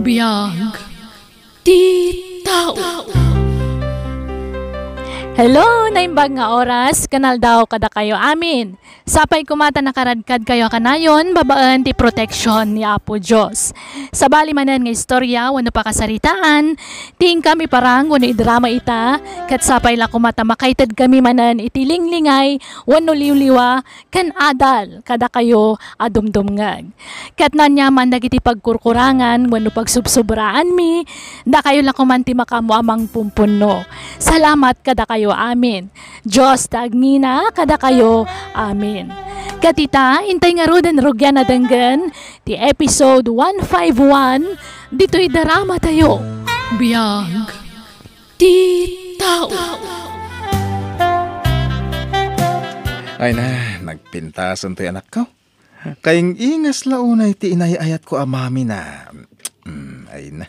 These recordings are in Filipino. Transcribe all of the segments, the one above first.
Biyag ti tao. Hello, naimbag nga oras, kanal daw kada kayo amin. Sapay kumata nakaradkad kayo kanayon, babaan ti proteksyon ni Apo Diyos. Sa bali manan nga istorya, wano pa kasaritaan, ting kami parang wano idrama ita, kat sapay la kumata makaitad kami manan itilinglingay, wano liwliwa, kan adal, kada kayo adumdumngag. Kat nanyaman dagiti pagkurkurangan, wano pagsubsobraan mi, da kayo la kumanti makamu amang pumpuno. Salamat kada kayo amin. Diyos tagnina kada kayo amin. Katita, intay nga rodan rugyan na danggan, ti episode 151, dito'y darama tayo. Biyag ti tao. Ay na, nagpintasan to'y anak ko. Kayong ingas launay ti inayayat ko amami na. Ay na,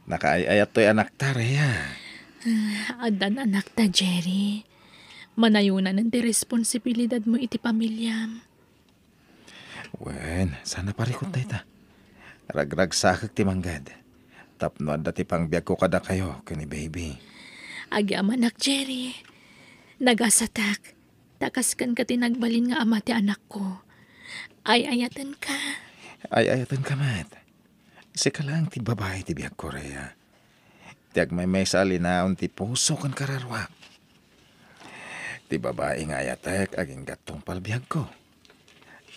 nakaayayat to'y anak tareya. Adan anak ta, Jerry. Manayunan ng ti responsibilidad mo iti pamilya. Wen, sana parikot na ita. Ragrag sakag ti manggad. Tapno at dati pang biyag ko kada kayo, kani baby. Agyam anak, Jerry. Nagasatak. Takaskan ka tinagbalin nga ama ti anak ko. Ay-ayatan ka. Ay-ayatan ka, mat. Sika lang ti babae ti biyag ko, Rhea. Tiag may salinaon ti puso kan kararwak. Ti babae nga ayatek aging gatong palbiyag ko.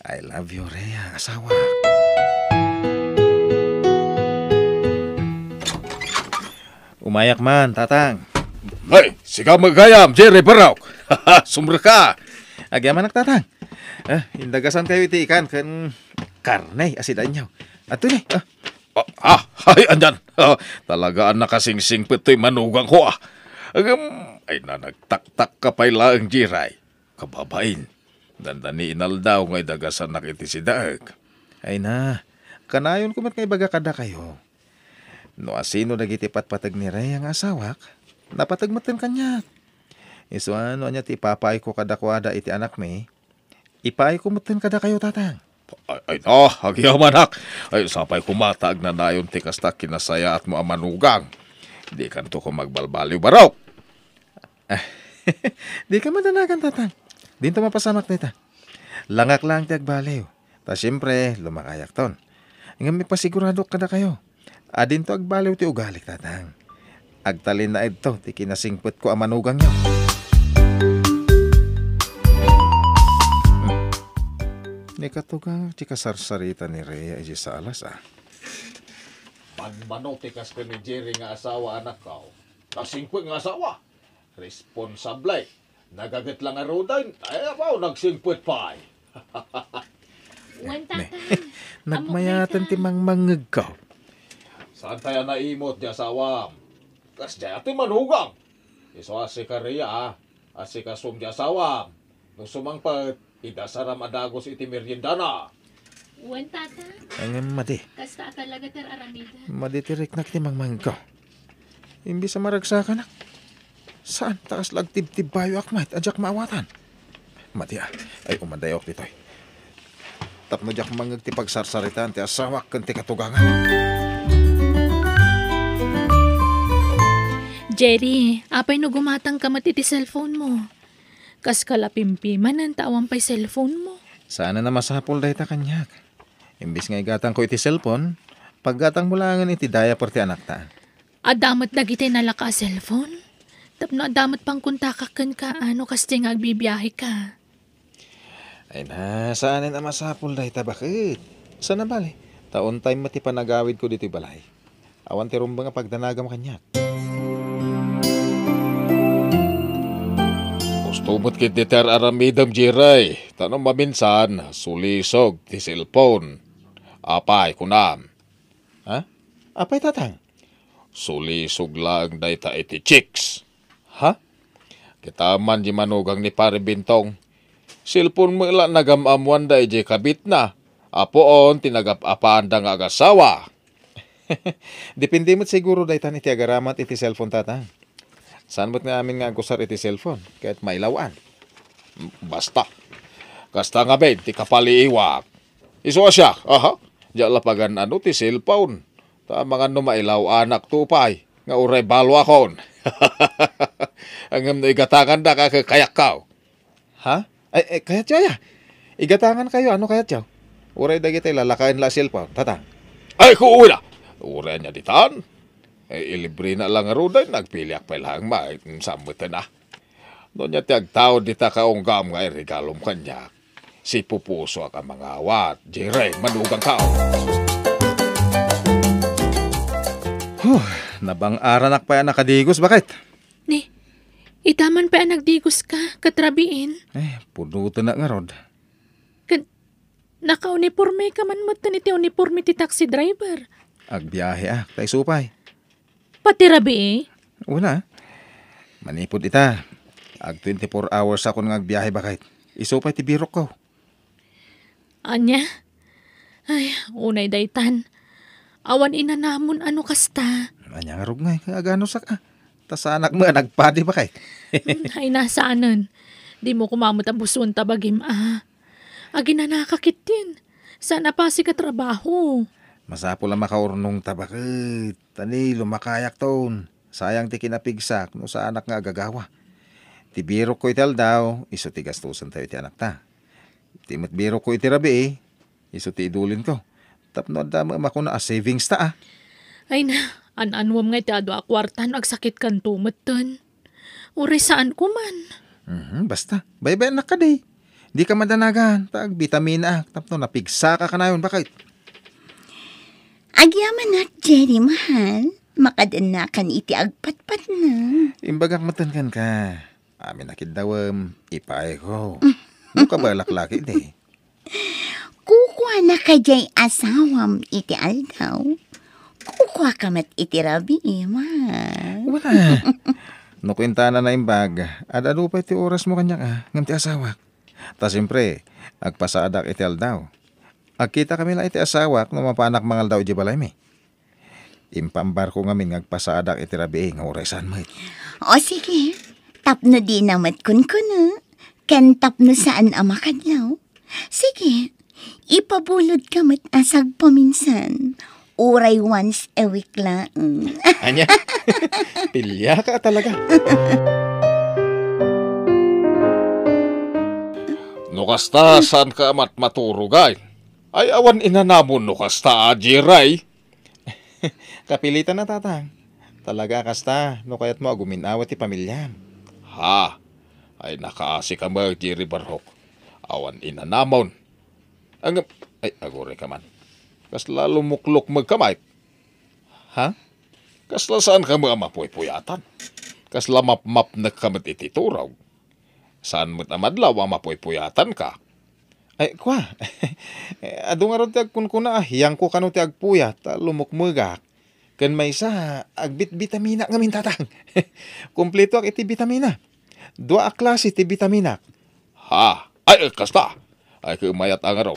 I love you, Rhea, asawa. Umayak man, tatang. Ay, sigaw magayam, Jerry Barok. Sumra ka. Agyaman tatang. Indagasan kayo iti ikan kan karne asidan nyo. Ato ni. Ay, andyan. Talagaan nakasingsing pito'y manugang ko Ay na nagtaktak ka pa'y laang Jiray. Kababain. Dandani inaldaw ngay dagasan nakiti si Daag. Ay na, kanayon kumat ngay baga kada kayo. No asino nagitipat patag ni Ray ang asawak, napatagmatan kanya. Iso ano niya ti papay ko kada kwada iti anak mi, ipay ko mutin kada kayo tatang. Ay na, agyaman Ay, sapay kumatag na nayon ti kasta kinasaya at mo amanugang. Di kanto ko magbalbaliw Barok. Di ka madanagan tatang. Dinto mapasamak nita. Langak lang ti agbaliw. Ta siyempre, lumakayak ton. Nga may pasigurado kada kayo. Adin to agbaliw ti ugalik tatang. Agtalin na ito, ti kinasingput ko amanugang nyo. Ni katugang ti kasarsarita ni Rhea iji sa alas Manmanotikas ka ni Jerry nga asawa anak ko. Nagsingput nga asawa. Responsable. Nagagat lang arudan. Ay, nagsingput pa Wan tatang. Nagmayatan ti mangmangag ka. Saan tayo naimot di asawa? Kas di ati manugang. Iso asi ka Rhea, asi ka sum di asawa. Nung sumangpat, idasaram adagos iti meriendana. Wan tatang. Ang madi. Kasta talaga ter aramida. Maditirik na ti mangmangag ka. Imbis sa maragsakan na. Saan? Takas lagtib-tib bayo akmat. Adyak maawatan. Madi ay umadayok dito'y. Tapno dyak mangag ti pagsarsaritan ti asawak kan ti katugangan. Jerry, apay no gumatang ka mati ti cellphone mo. Kas kalapimpiman ang tawang pa'y cellphone mo. Sana na masapol dahi ta kanyak. Imbis nga igatang ko iti cellphone, paggatang mo langan iti daya por ti anak ta. Adamat dagiti nalaka cellphone? Tapno adamat pang kuntakakan ka ano kasi nga agbibiyahe ka. Ay na, saan na masapol dahi ta bakit? Sana bali? Taon time mati panagawid ko dito balay. Awan ti rumba nga pagdanagam kanyak. Tumot kit di ter aramidam Jiray. Tanong maminsan, sulisog ti cellphone. Apay kunam. Ha? Apay tatang? Sulisog lang day ta iti chicks. Ha? Kitaman di manugang ni pare Bintong. Cellphone mo ila nagamamuan day di kabit na. Apoon tinagap-apaan da nga agasawa. Depende mo't siguro day tan iti agaramat iti cellphone tatang. Saan ba't nga amin nga gusar iti cellphone? Kahit mailawan. Basta. Kasta nga ben, ti kapaliiwak. Iso siya, aha. Diyan lapagan ano ti cellphone. Ta mga numailaw anak tupay, nga uray balo akon. Ang igatangan na kayak kao. Ha? Ay, kaya tiyo igatangan kayo, ano kaya tiyo? Uray dagiti lalakain la silpa, tatang. Ay, kuuwi na. Uray niya ditan. Ay, ilibre na lang aruday, nagpiliak pa lang sambutin na. Doon niya tiyag tao dita kaunggam nga regalom kanya. Si pupuso ka mga awat, Jiray, manugang kao. Nabang-aranak pa yan nakadigos, bakit? Ni, itaman pa ang nagdigos ka, katrabiin. Punuto na nga rod. Naka-uniforme ka man mo iti uniforme ti taxi driver. Agbiyahe tay supay. Pati rabi Una, manipod ita. Ag 24 hours ako nga agbiyahe bakit. Isupay ti birok ko. Anya? Ay, unay daytan. Awan ina namon ano kasta. Anya nga rog nga, agano sak tasanak mo nagpadi bakit. Ay, nasaanan. Di mo kumamot ang buson tabagim Agi na nakakit din. Sana pa si katrabaho. Masapo lang makaurnong tabakit. Tani, lumakayak taon. Sayang ti kinapigsak no sa anak nga agagawa. Ti biro ko ital daw, iso ti gastusan tayo ti anak ta. Ti biro ko iti rabi iso ti idulin ko. Tapno dama makuna savings ta Ay na, anwam nga iti ado akwartan agsakit kan tumatan. Uray saan ko man. Basta, bye-bye anak ka day. Di ka madanagan, pag vitamina tapno napigsa ka na yun, bakit? Agyaman na, Jerry, mahal. Makadanakan iti agpatpat na. Imbagak matankan ka. Amin nakid dawam, ipaay ko. Ano ka ba laklaki di? Kukuha na ka jay asawam iti aldaw. Kukuha ka mat iti rabi, mahal. Wala. No kwenta na imbag, adado pa iti oras mo kanya ka, ngam ti asawak. Ta siyempre, agpasadak iti aldaw. Agkita kami la iti asawak no mapanak mga aldaw iti balay mi. Impambar ko ngamin agpasadak iti rabi nga orasan mo. O sige, tapno di namat kun Ken tapno saan amakadlaw. Sige, ipabulod ka mat asag paminsan. Uray once a week lang. Anya? Pilya ka talaga. No kasta, saan ka maturugay? Ay awan inanamon no kasta, Jiray. Kapilitan na tatang. Talaga kasta, no kayat mo aguminawat ti pamilya. Ha? Ay nakaasi ka ba, Jerry Barhok? Awan inanamon. Ay, agore ka man. Kasla lumuklok magkamay. Ha? Kasla saan ka mga mapuy-puyatan? Kasla map-map na kamat itituraw. Saan mo't amadlaw ang mapuy-puyatan ka? Ay, kwa. Ado nga ron ti agkunkuna, hiyang ko kano ti agpuyat, lumukmugak. Kan may isa, agbit-bitamina ngamin tatang. Kompleto ak iti bitamina. 2 klase ti bitamina. Ha? Ay, kasta. Ay, kumayat ang araw.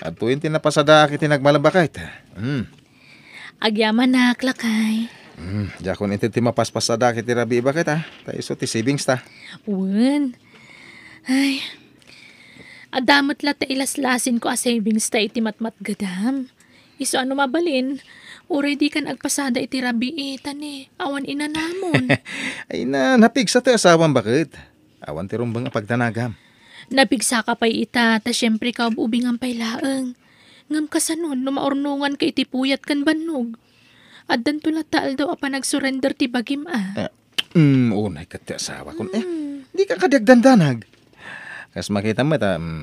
Atuin tinapasada ak iti nagmalabakit. Agyaman na, klakay. Jakon iti mapaspasada iti rabi bakit tayo so ti savings ta. Wen. Ay. Adamot la ta ilaslasin ko a savings ta iti matmat gadam. Iso ano mabalin? Uray di kan agpasada iti rabi tani. Awan inanamon. Ay napigsa ti asawan bakit? Awan ti rumbang pagdanagam. Napigsa ka pa'y ita, ta syempre ka ubingan pa'y laeng. Ngam kasanon, numaornungan ka iti puyat kan banog. At dan tulataal daw apa nag-surrender ti bagim Unay ka ti asawa kun. Di ka kadagdandanag. Kas makita mo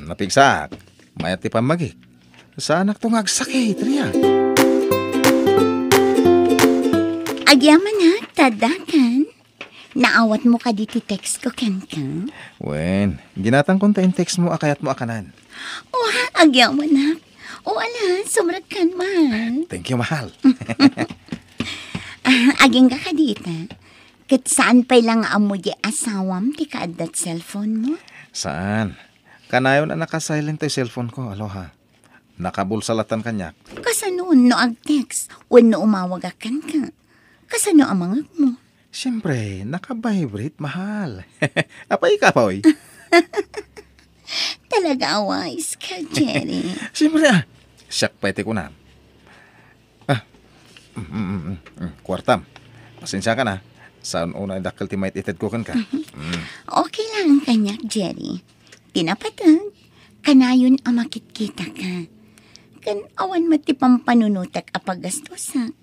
napigsa. Mayat ti pamagik. Sa anak to ngagsakit, riya. Agyaman na, tadakan. Naawat mo ka diti text ko, Ken ka? Wen, ginatang konta in text mo akayat mo akanan. O ha, agyaman na. O ala, sumrag kan, mahal. Thank you, mahal. Aging ka dita. Kat saan pa'y lang amo di asawam ti kaadat cellphone mo? Saan? Kanayon na naka-silent yung cellphone ko, aloha. Nakabulsalatan kanyak. Kasanoon no ag-text o no umawagakan ka. Kasano ang mga mo? Siyempre, naka-vibrate, mahal. Apa ika pa, oy? Talaga wise ka, Jerry. Siyempre siyak pa iti ko na. Kwartam. Pasensya ka na. Saan una dakal ti may ited ko kan ka? Okay lang kanyak, Jerry. Tinapatag. Kanayon ang makikita ka. Kan awan mati pampanunutak apagastusa.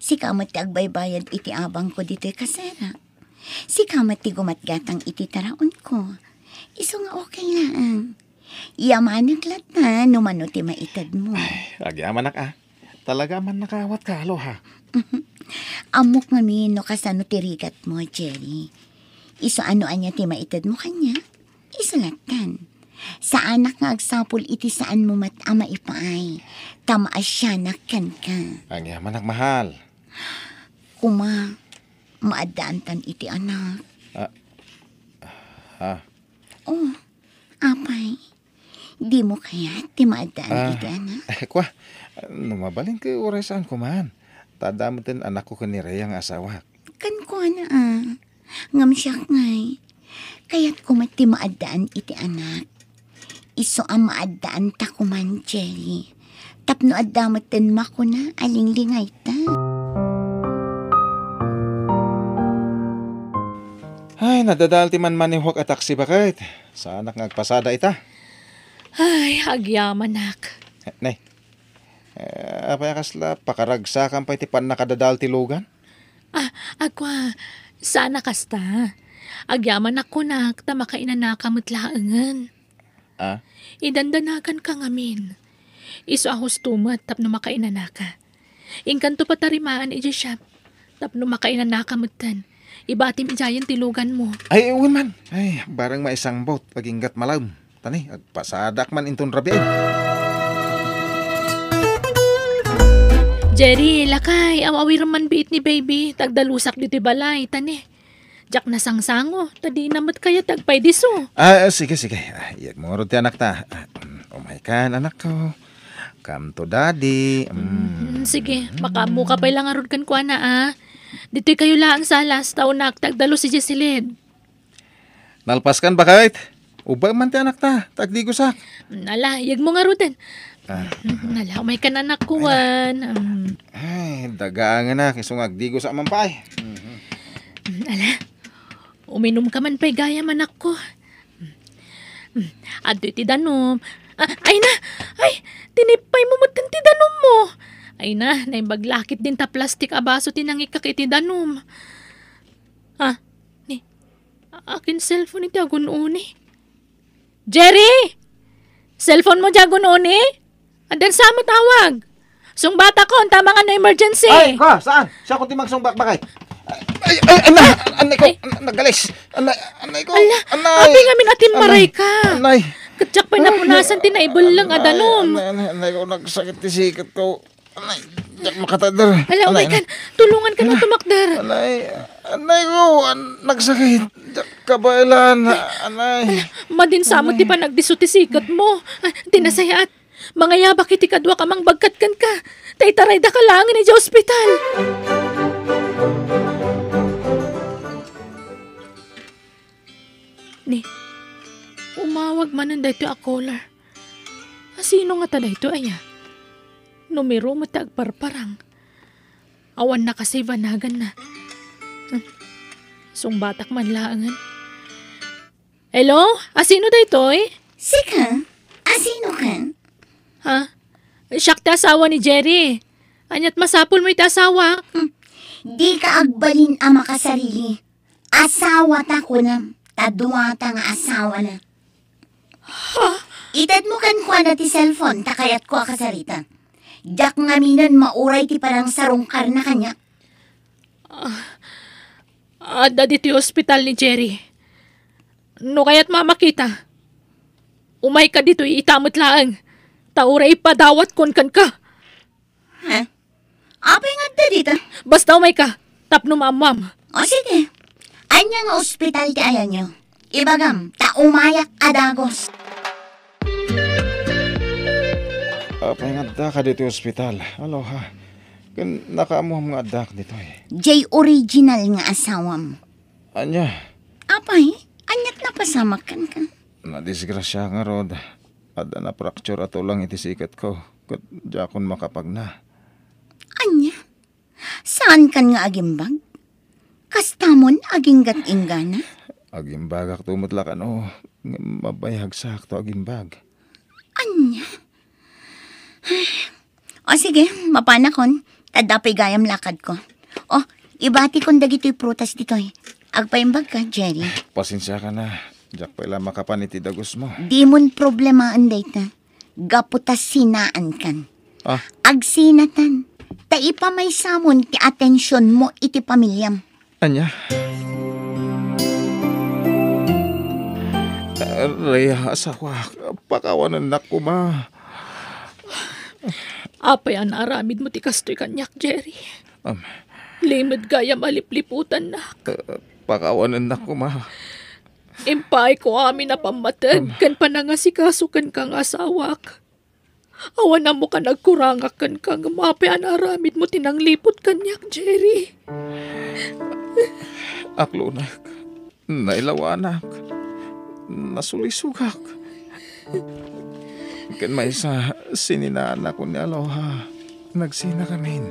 Si kamati agbaybayad iti abang ko dito kasera. Si kamati gumatgatang iti taraon ko. Iso nga okay lang. Yamanag lat na numano ti maitad mo. Agyaman ka. Talaga man nakawat ka, aloha. Amok mami no kasano tirigat mo, Jerry. Iso ano anya ti maitad mo kanya? Isulatan. Sa anak nga agsapul iti saan mo matama ipaay. Tamaas siya nakkan ka. Agyaman mahal. Kuma, maadaantan iti anak. Oh, apay. Di mo kaya ti maadaan iti anak? Kwa, numabaling ka orasan ko man. Tadamutin anak ko kanire ang asawa. Kan ko na ngam siya ngay. Kaya't kumati maadaan iti anak. Iso ang maadaan ta kuman, Jerry. Tapno addamutin mako na alinglingay ta. Ay, nadadal ti man manihok at taksi bakit? Sa anak ngagpasada ita. Ay, agyaman nak. Nay, apay kasla, pakaragsakan pa iti pan nakadadal ti lugan? Agwa, sana kasta. Agyaman ako nak, ta makainanakamot laangan. Idandanakan ka ngamin. Iso ahos tumat, tapno makainanaka. Ingkanto patarimaan iji siya, tapno makainanakamutan. Ibatim ijayan tilugan mo. Ay, uwan man. Ay, barang maisang bot, paginggat malam. Tani, agpasadak man inton rabi. Jerry, lakay, awawir man biit ni baby. Tagdalusak dito balay, tani. Jak na sangsango, tadi namat kaya tagpay diso. Sige. Iyag mo rin ti anak ta. Umay ka, anak ko. Come to daddy. Sige, makamuka pa lang arod kan kwa na Dito'y kayo lang sa last taon na tagdalo si Jessilyn. Nalpaskan ba kahit? Ubag man ti anak ta, tagdigusak. Nala, yag mo nga rutin. Nala, umay ka na nakuwan. Ay, dagaan na, kisong agdigo sa amampay. Nala, uminom ka man pa'y gaya man ako. Ado'y ti danom. Ay na! Ay! Tinipay mo mutan ti danom mo! Ay na, naibaglakit din ta plastik abaso tinangikak iti danom. Akin cellphone iti agun-uni. Jerry! Cellphone mo di agun-uni? Andan sa mo tawag. Sung bata ko, ang tama nga na emergency. Ay, ka, saan? Siya ko ti magsumbak bakit? Anay ko, nagalis. Anay ko, Abi nga minatin maray ka. Anay. Katsak pa napunasan tinaibol lang adanom. Anay ko, nagsakit ti sikat ko. Anay, yak makatadar. Ala, umay kan. Tulungan ka na tumakdar. Anay ko, nagsakit. Yak kabailan. Anay. Madinsamot ti pa nagdisutisikat mo. Tinasayat. Mga yabak iti kadwa ka mang bagkatkan ka. Tay-taray da ka lang ni sa ospital. Ni, umawag man ang dayto a caller. Sino nga ta dayto aya? Numero mo tagparparang. Awan na kasi vanagan na. Sungbatak man laangan. Hello? Asino daytoy? Sika, asino ka? Ha? Siyak ta asawa ni Jerry. Anyat masapul mo iti asawa. Di ka agbalin ang makasarili. Asawa ta ko na. Tadwa ta nga asawa na. Itad mo kan kwa na ti cellphone, takayat ko akasarita. Jak nga minan mauray ti parang sarungkar na kanya. Ada dito yung ospital ni Jerry. No kaya't mamakita. Umay ka dito itamot laang. Tauray padawat kon kan ka. Ha? Apay nga ta dito? Basta umay ka. Tapno mamam. O sige. Anya nga ospital ti ayan nyo. Ibagam, umayak adagos. Apay nga da ka dito ospital. Aloha. Nakaamuham nga adak dito eh. J original nga asawam. Anya? Apay, anyat na pasamak kan ka. Nadisgrasya nga rod. Ada na fracture ato lang iti sikat ko. Kat jakon makapagna. Anya? Saan kan nga agimbag? Kastamon aginggat ingana? Agimbagak tumutla ano. Mabayhag sakto agimbag. Anya? O sige, mapanakon. Tadapay gayam lakad ko. O, ibati kong dagito'y prutas dito'y. Agpaimbag ka, Jerry. Pasensya ka na. Jak pala makapan iti dagos mo. Di mon problema anday ta. Gaputas sinaan kan. Ah, Agsinatan. Ta ipamay samon ti atensyon mo iti pamilyam. anya? Rhea, asawa. Pakawanan na ko ma. Apay ang aramid mo ti kastoy kanyak, Jerry. Um, Limod gaya malipliputan na. Pakawanan na ko ma. Impay ko amin na pamatag, kan panangasikasukan kang asawak. Awan na mo ka nagkurangakan kang mapay ang aramid mo tinanglipot kanyak, Jerry. Aklunak. Nailawanak. Nasulisugak. Kan may sa sininaan ako ni Aloha. Nagsina kamin.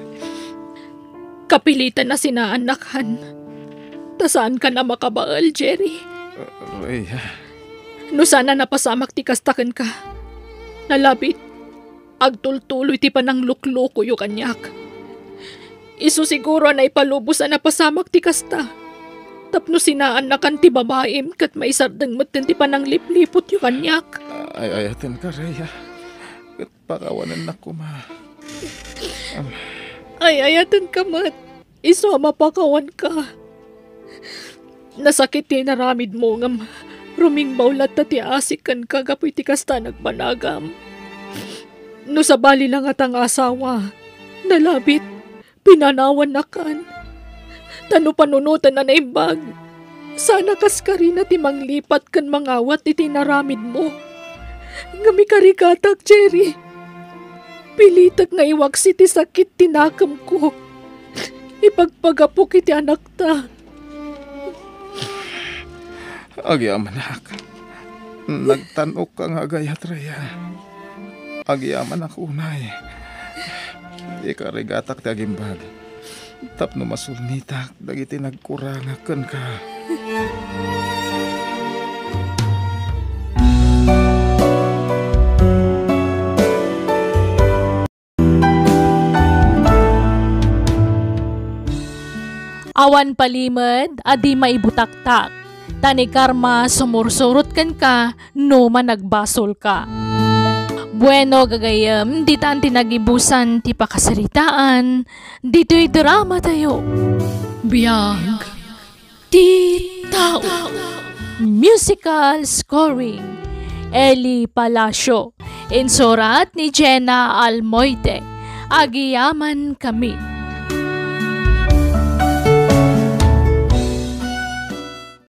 Kapilitan na sinaanakan. Tasaan ka na makabaal, Jerry? Rhea. No sana napasamak ti kastakan ka. Nalabit. Agtultuloy ti panang lukloko yu kanyak. Isu siguro na ipalubos na napasamak ti kasta. Tapno sinaan na kan ti babaim kat maisardang matin ti panang liplipot yu kanyak. Ay, ayatin ka, Rhea. At pakawanan na ko ma. Ay, ayatan ka mat. Isu mapakawan ka. Nasakit ti naramid mo ngam. Ruming baulat ta ti asikan ka gapoy ti kasta nagbanagam. No sa bali lang at ang asawa. Nalabit. Pinanawan na kan. Tano panunutan na naimbag. Sana kas ka rin na timanglipat kan mangawat iti naramid mo. Ngami karikatak, Jerry. Pilitak nga iwaksi ti sakit tinakam ko. Ipagpagapok iti anak ta. Agyaman ak. Nagtanok ka nga gayat, Rhea. Agyaman ak unay. Ikarigatak ti agimbag. Tapno masulnitak, dagiti nagkurangakan ka. Awan palimad, adi maibutaktak. Tani karma sumursurot kan ka, no managbasol ka. Bueno gagayam, di taan tinagibusan ti pakasaritaan, dito'y drama tayo. Biyag, ti tao. Musical scoring, Eli Palacio. Insurat ni Jenna Almoite. Agiyaman kami.